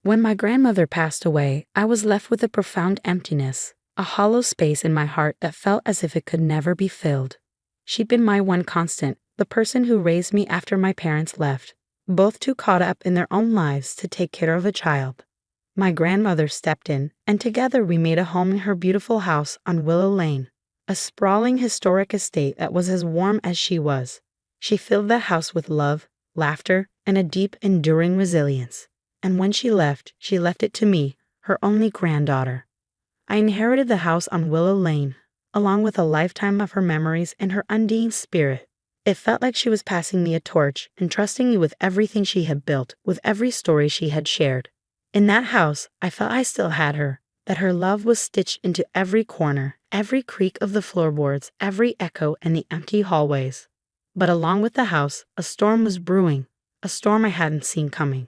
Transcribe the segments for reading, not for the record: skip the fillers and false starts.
When my grandmother passed away, I was left with a profound emptiness, a hollow space in my heart that felt as if it could never be filled. She'd been my one constant, the person who raised me after my parents left, both too caught up in their own lives to take care of a child. My grandmother stepped in, and together we made a home in her beautiful house on Willow Lane, a sprawling historic estate that was as warm as she was. She filled the house with love, laughter, and a deep, enduring resilience. And when she left it to me, her only granddaughter. I inherited the house on Willow Lane, along with a lifetime of her memories and her undying spirit. It felt like she was passing me a torch, entrusting me with everything she had built, with every story she had shared. In that house, I felt I still had her, that her love was stitched into every corner, every creak of the floorboards, every echo in the empty hallways. But along with the house, a storm was brewing, a storm I hadn't seen coming.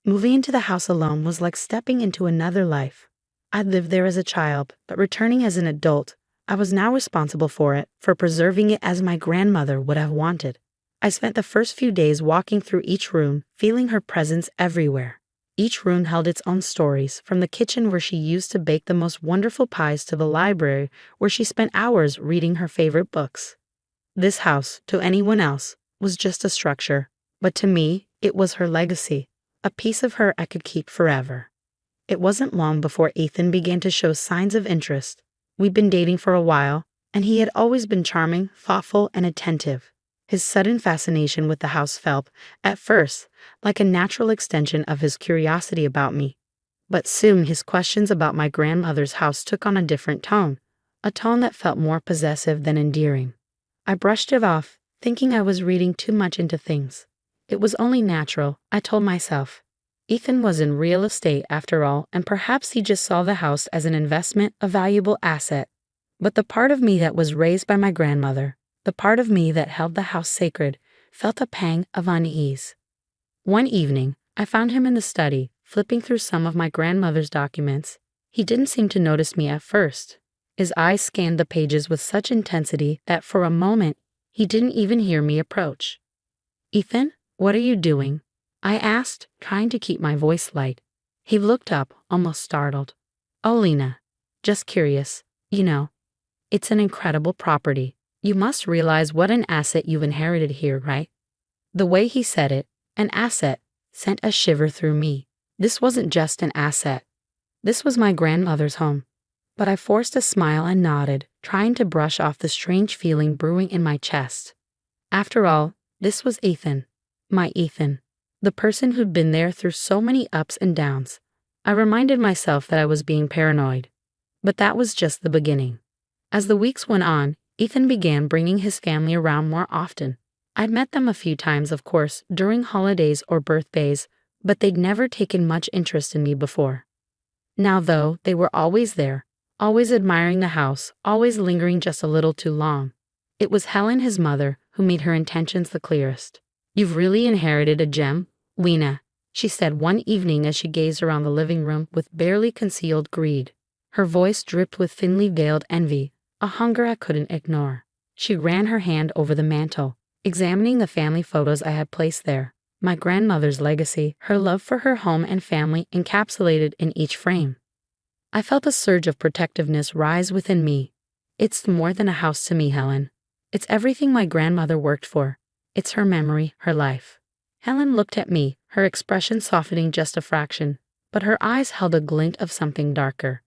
Moving into the house alone was like stepping into another life. I'd lived there as a child, but returning as an adult, I was now responsible for it, for preserving it as my grandmother would have wanted. I spent the first few days walking through each room, feeling her presence everywhere. Each room held its own stories, from the kitchen where she used to bake the most wonderful pies to the library where she spent hours reading her favorite books. This house, to anyone else, was just a structure, but to me, it was her legacy. A piece of her I could keep forever. It wasn't long before Ethan began to show signs of interest. We'd been dating for a while, and he had always been charming, thoughtful, and attentive. His sudden fascination with the house felt, at first, like a natural extension of his curiosity about me. But soon his questions about my grandmother's house took on a different tone, a tone that felt more possessive than endearing. I brushed it off, thinking I was reading too much into things. It was only natural, I told myself. Ethan was in real estate after all, and perhaps he just saw the house as an investment, a valuable asset. But the part of me that was raised by my grandmother, the part of me that held the house sacred, felt a pang of unease. One evening, I found him in the study, flipping through some of my grandmother's documents. He didn't seem to notice me at first. His eyes scanned the pages with such intensity that for a moment, he didn't even hear me approach. "Ethan? What are you doing?" I asked, trying to keep my voice light. He looked up, almost startled. "Oh, Lena, just curious. You know, it's an incredible property. You must realize what an asset you've inherited here, right?" The way he said it, an asset, sent a shiver through me. This wasn't just an asset. This was my grandmother's home. But I forced a smile and nodded, trying to brush off the strange feeling brewing in my chest. After all, this was Ethan. My Ethan. The person who'd been there through so many ups and downs. I reminded myself that I was being paranoid. But that was just the beginning. As the weeks went on, Ethan began bringing his family around more often. I'd met them a few times, of course, during holidays or birthdays, but they'd never taken much interest in me before. Now, though, they were always there, always admiring the house, always lingering just a little too long. It was Helen, his mother, who made her intentions the clearest. "You've really inherited a gem, Lena," she said one evening as she gazed around the living room with barely concealed greed. Her voice dripped with thinly veiled envy, a hunger I couldn't ignore. She ran her hand over the mantel, examining the family photos I had placed there. My grandmother's legacy, her love for her home and family encapsulated in each frame. I felt a surge of protectiveness rise within me. "It's more than a house to me, Helen. It's everything my grandmother worked for. It's her memory, her life." Helen looked at me, her expression softening just a fraction, but her eyes held a glint of something darker.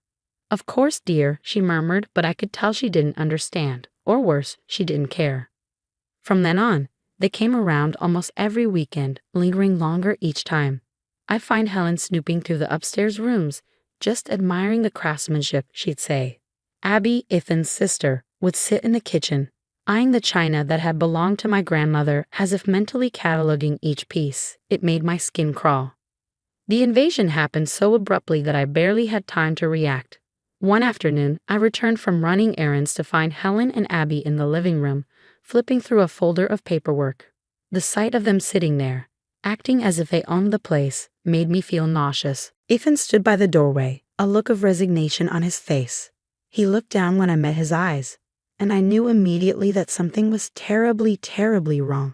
"Of course, dear," she murmured, but I could tell she didn't understand, or worse, she didn't care. From then on, they came around almost every weekend, lingering longer each time. I'd find Helen snooping through the upstairs rooms, just admiring the craftsmanship, she'd say. Abby, Ethan's sister, would sit in the kitchen, eyeing the china that had belonged to my grandmother as if mentally cataloging each piece. It made my skin crawl. The invasion happened so abruptly that I barely had time to react. One afternoon, I returned from running errands to find Helen and Abby in the living room, flipping through a folder of paperwork. The sight of them sitting there, acting as if they owned the place, made me feel nauseous. Ethan stood by the doorway, a look of resignation on his face. He looked down when I met his eyes, and I knew immediately that something was terribly, terribly wrong.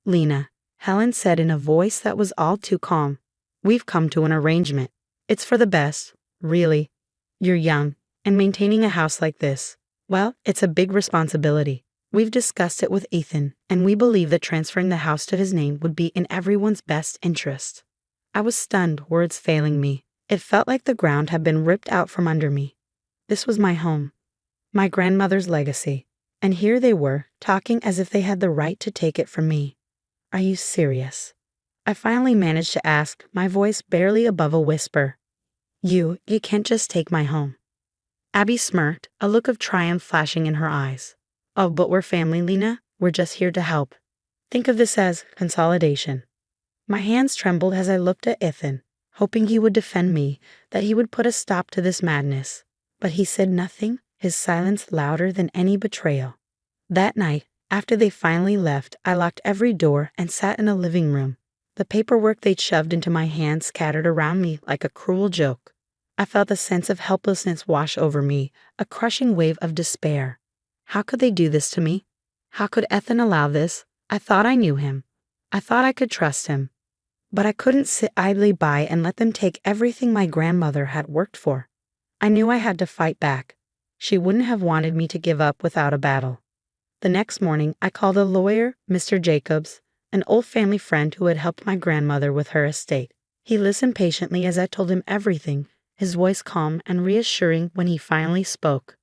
"Lena," Helen said in a voice that was all too calm, We've come to an arrangement. It's for the best, really. You're young, and maintaining a house like this, well, it's a big responsibility. We've discussed it with Ethan, and we believe that transferring the house to his name would be in everyone's best interest. I was stunned, words failing me. It felt like the ground had been ripped out from under me. This was my home, my grandmother's legacy, and here they were, talking as if they had the right to take it from me. Are you serious? I finally managed to ask, my voice barely above a whisper. You can't just take my home. Abby smirked, a look of triumph flashing in her eyes. Oh, but we're family, Lena. We're just here to help. Think of this as consolidation. My hands trembled as I looked at Ethan, hoping he would defend me, that he would put a stop to this madness. But he said nothing, his silence louder than any betrayal. That night, after they finally left, I locked every door and sat in a living room. The paperwork they'd shoved into my hands scattered around me like a cruel joke. I felt a sense of helplessness wash over me, a crushing wave of despair. How could they do this to me? How could Ethan allow this? I thought I knew him. I thought I could trust him. But I couldn't sit idly by and let them take everything my grandmother had worked for. I knew I had to fight back. She wouldn't have wanted me to give up without a battle. The next morning, I called a lawyer, Mr. Jacobs, an old family friend who had helped my grandmother with her estate. He listened patiently as I told him everything, his voice calm and reassuring when he finally spoke.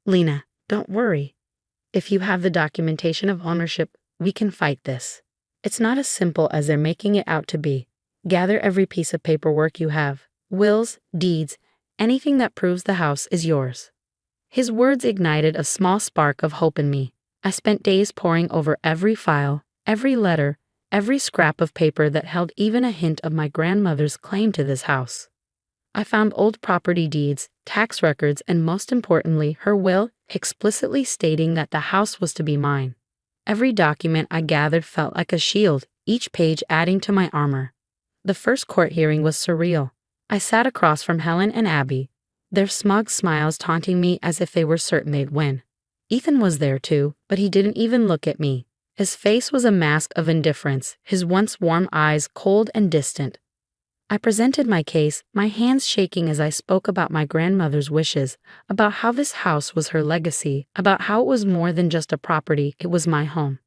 Lena, don't worry. If you have the documentation of ownership, we can fight this. It's not as simple as they're making it out to be. Gather every piece of paperwork you have, wills, deeds, anything that proves the house is yours. His words ignited a small spark of hope in me. I spent days poring over every file, every letter, every scrap of paper that held even a hint of my grandmother's claim to this house. I found old property deeds, tax records, and most importantly, her will, explicitly stating that the house was to be mine. Every document I gathered felt like a shield, each page adding to my armor. The first court hearing was surreal. I sat across from Helen and Abby, their smug smiles taunting me as if they were certain they'd win. Ethan was there too, but he didn't even look at me. His face was a mask of indifference, his once warm eyes cold and distant. I presented my case, my hands shaking as I spoke about my grandmother's wishes, about how this house was her legacy, about how it was more than just a property, it was my home.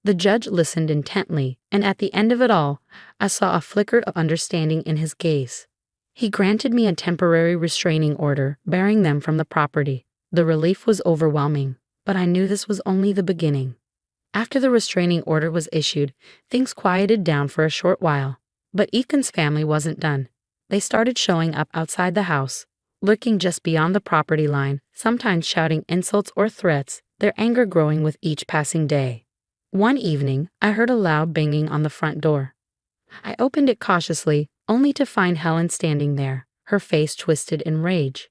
The judge listened intently, and at the end of it all, I saw a flicker of understanding in his gaze. He granted me a temporary restraining order, barring them from the property. The relief was overwhelming, but I knew this was only the beginning. After the restraining order was issued, things quieted down for a short while. But Ethan's family wasn't done. They started showing up outside the house, lurking just beyond the property line, sometimes shouting insults or threats, their anger growing with each passing day. One evening, I heard a loud banging on the front door. I opened it cautiously, only to find Helen standing there, her face twisted in rage.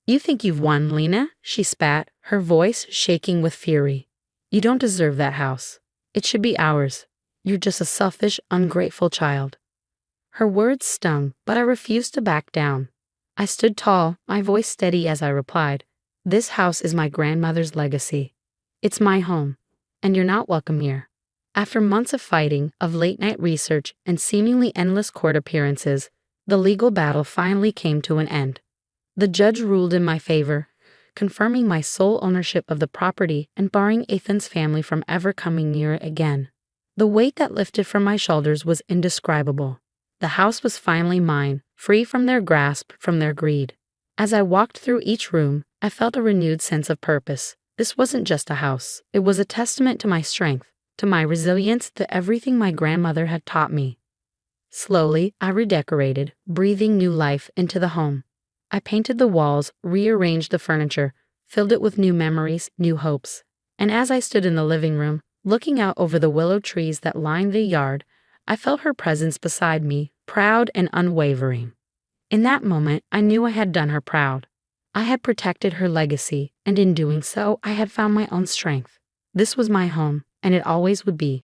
You think you've won, Lena? She spat, her voice shaking with fury. You don't deserve that house. It should be ours. You're just a selfish, ungrateful child. Her words stung, but I refused to back down. I stood tall, my voice steady as I replied, This house is my grandmother's legacy. It's my home, and you're not welcome here. After months of fighting, of late-night research, and seemingly endless court appearances, the legal battle finally came to an end. The judge ruled in my favor, confirming my sole ownership of the property and barring Ethan's family from ever coming near it again. The weight that lifted from my shoulders was indescribable. The house was finally mine, free from their grasp, from their greed. As I walked through each room, I felt a renewed sense of purpose. This wasn't just a house. It was a testament to my strength, to my resilience, to everything my grandmother had taught me. Slowly, I redecorated, breathing new life into the home. I painted the walls, rearranged the furniture, filled it with new memories, new hopes. And as I stood in the living room, looking out over the willow trees that lined the yard, I felt her presence beside me, proud and unwavering. In that moment, I knew I had done her proud. I had protected her legacy, and in doing so, I had found my own strength. This was my home, and it always would be.